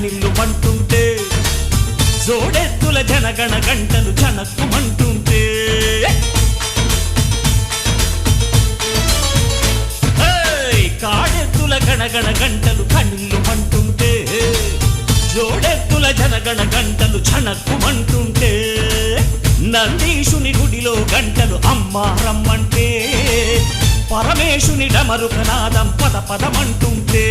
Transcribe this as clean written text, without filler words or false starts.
కన్నిల్లు మంటుంటే జోడెత్తుల జనగణ గంటలు చనక్కుమంటుంటే కాడెత్తుల గణగణ గంటలు కన్నిల్లు మంటుంటే జోడెత్తుల జనగణ గంటలు చనక్కుమంటుంటే నందీశుని గుడిలో గంటలు అమ్మా రమ్మంటే పరమేశుని డమరుకనాదం పద పదమంటుంటే